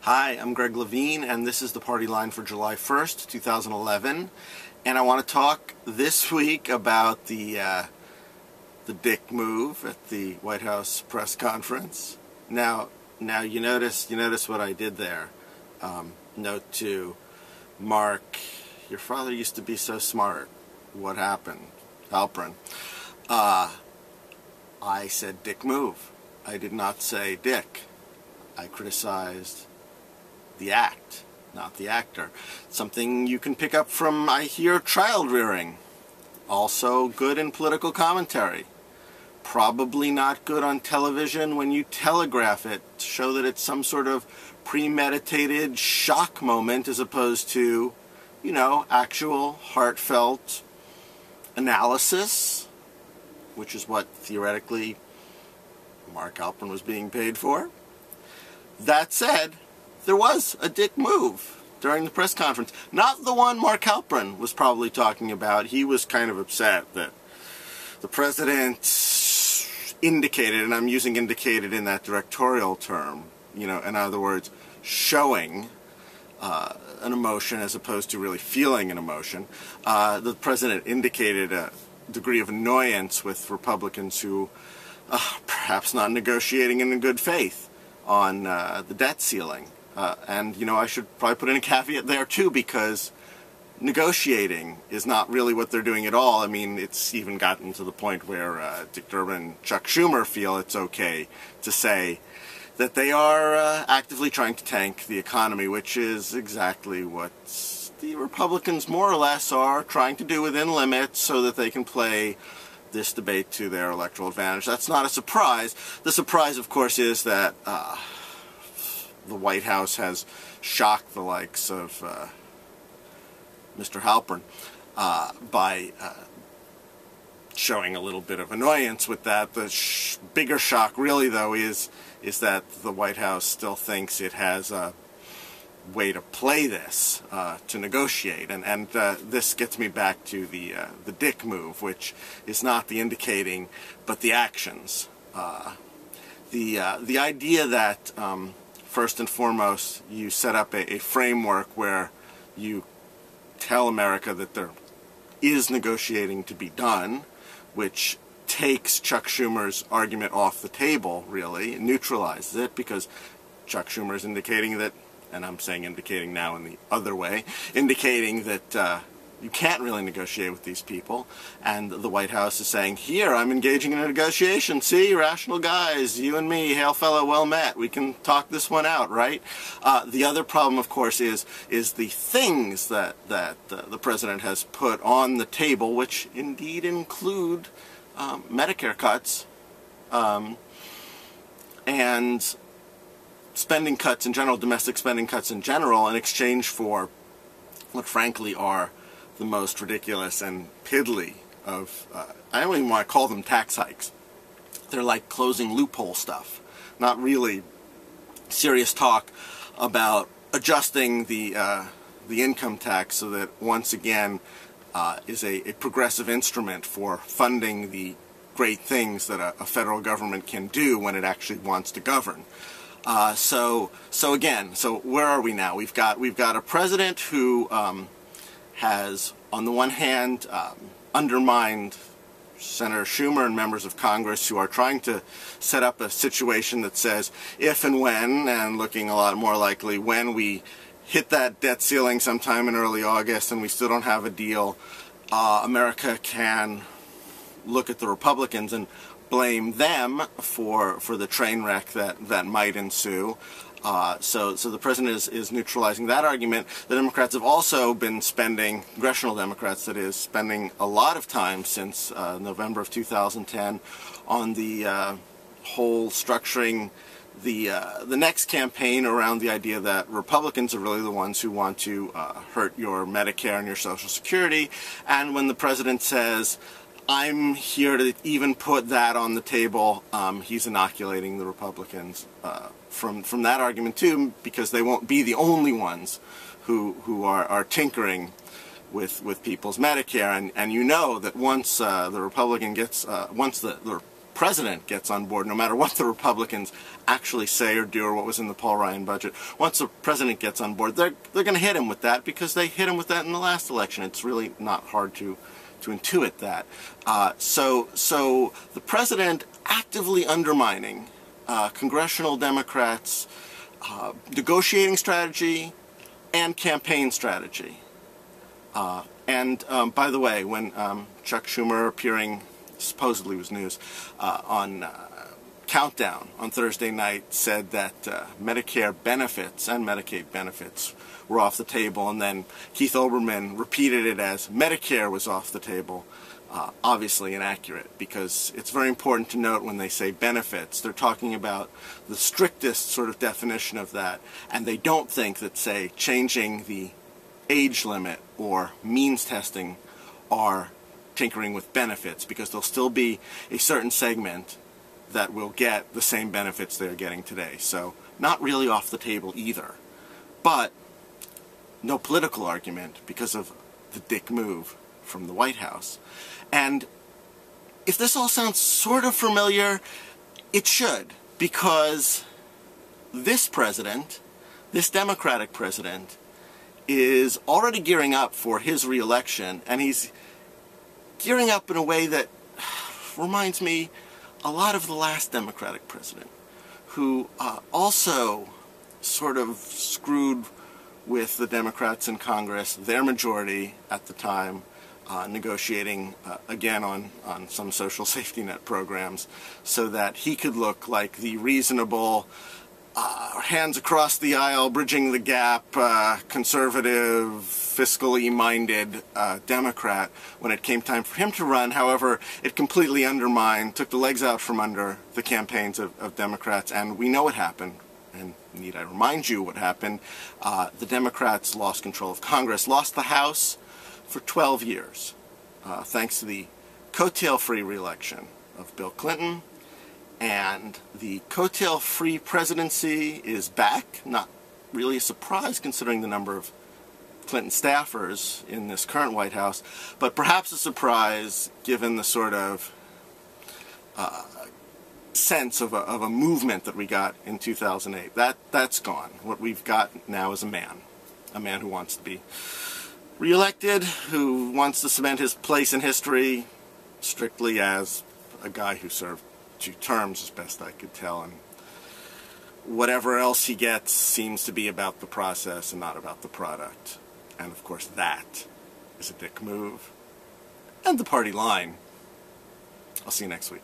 Hi, I'm Greg Levine, and this is the party line for July 1st, 2011. And I want to talk this week about the dick move at the White House press conference. Now you notice what I did there. Note to Mark, your father used to be so smart. What happened? Halperin. I said dick move. I did not say dick. I criticized the act, not the actor. Something you can pick up from, I hear, child rearing. Also good in political commentary. Probably not good on television when you telegraph it to show that it's some sort of premeditated shock moment as opposed to, you know, actual heartfelt analysis, which is what theoretically Mark Halperin was being paid for. That said, there was a dick move during the press conference. Not the one Mark Halperin was probably talking about. He was kind of upset that the president indicated, and I'm using indicated in that directorial term, you know, in other words, showing an emotion as opposed to really feeling an emotion. The president indicated a degree of annoyance with Republicans who perhaps not negotiating in good faith on the debt ceiling. And, you know, I should probably put in a caveat there, too, because negotiating is not really what they're doing at all. I mean, it's even gotten to the point where Dick Durbin and Chuck Schumer feel it's okay to say that they are actively trying to tank the economy, which is exactly what the Republicans more or less are trying to do within limits so that they can play this debate to their electoral advantage. That's not a surprise. The surprise, of course, is that the White House has shocked the likes of Mr. Halperin by showing a little bit of annoyance with that. The bigger shock, really, though, is that the White House still thinks it has a way to play this, to negotiate, and this gets me back to the dick move, which is not the indicating, but the actions. The idea that first and foremost you set up a framework where you tell America that there is negotiating to be done, which takes Chuck Schumer's argument off the table, really, neutralizes it, because Chuck Schumer is indicating that, and I'm saying indicating now in the other way, indicating that you can't really negotiate with these people, and the White House is saying, here, I'm engaging in a negotiation, see, rational guys, you and me, hail fellow, well met, we can talk this one out, right? The other problem, of course, is the things that the president has put on the table, which indeed include Medicare cuts, and spending cuts in general, domestic spending cuts in general, in exchange for what frankly are the most ridiculous and piddly of, I don't even want to call them tax hikes. They're like closing loophole stuff, not really serious talk about adjusting the income tax so that once again is a progressive instrument for funding the great things that a federal government can do when it actually wants to govern. So where are we now? We've got a president who has, on the one hand, undermined Senator Schumer and members of Congress who are trying to set up a situation that says if and when, and looking a lot more likely when, we hit that debt ceiling sometime in early August and we still don't have a deal, America can look at the Republicans and blame them for the train wreck that might ensue. So the president is neutralizing that argument. The Democrats have also been spending, congressional Democrats that is, spending a lot of time since November of 2010 on the whole structuring the next campaign around the idea that Republicans are really the ones who want to hurt your Medicare and your Social Security. And when the president says, I'm here to even put that on the table, he's inoculating the Republicans from that argument too, because they won't be the only ones who are tinkering with people's Medicare. And you know that once the Republican gets, once the president gets on board, no matter what the Republicans actually say or do or what was in the Paul Ryan budget, once the president gets on board, they're going to hit him with that because they hit him with that in the last election. It's really not hard to intuit that. So the president actively undermining congressional Democrats' negotiating strategy and campaign strategy. And by the way, when Chuck Schumer, appearing, supposedly was news, on Countdown on Thursday night, said that Medicare benefits and Medicaid benefits were off the table, and then Keith Olbermann repeated it as Medicare was off the table, obviously inaccurate, because it's very important to note when they say benefits, they're talking about the strictest sort of definition of that, and they don't think that, say, changing the age limit or means testing are tinkering with benefits, because there'll still be a certain segment that will get the same benefits they're getting today. So not really off the table either. But no political argument because of the dick move from the White House. And if this all sounds sort of familiar, it should, because this president, this Democratic president, is already gearing up for his re-election, and he's gearing up in a way that reminds me a lot of the last Democratic president, who also sort of screwed with the Democrats in Congress, their majority at the time, negotiating again on some social safety net programs, so that he could look like the reasonable, hands across the aisle, bridging the gap, conservative, fiscally minded Democrat when it came time for him to run. However, it completely undermined, took the legs out from under the campaigns of Democrats, and we know what happened. And need I remind you what happened? The Democrats lost control of Congress, lost the House for 12 years, thanks to the coattail-free re-election of Bill Clinton. And the coattail-free presidency is back. Not really a surprise considering the number of Clinton staffers in this current White House, but perhaps a surprise given the sort of sense of a movement that we got in 2008. That's gone. What we've got now is a man who wants to be re-elected, who wants to cement his place in history strictly as a guy who served 2 terms, as best I could tell, and whatever else he gets seems to be about the process and not about the product. And of course that is a dick move. And the party line. I'll see you next week.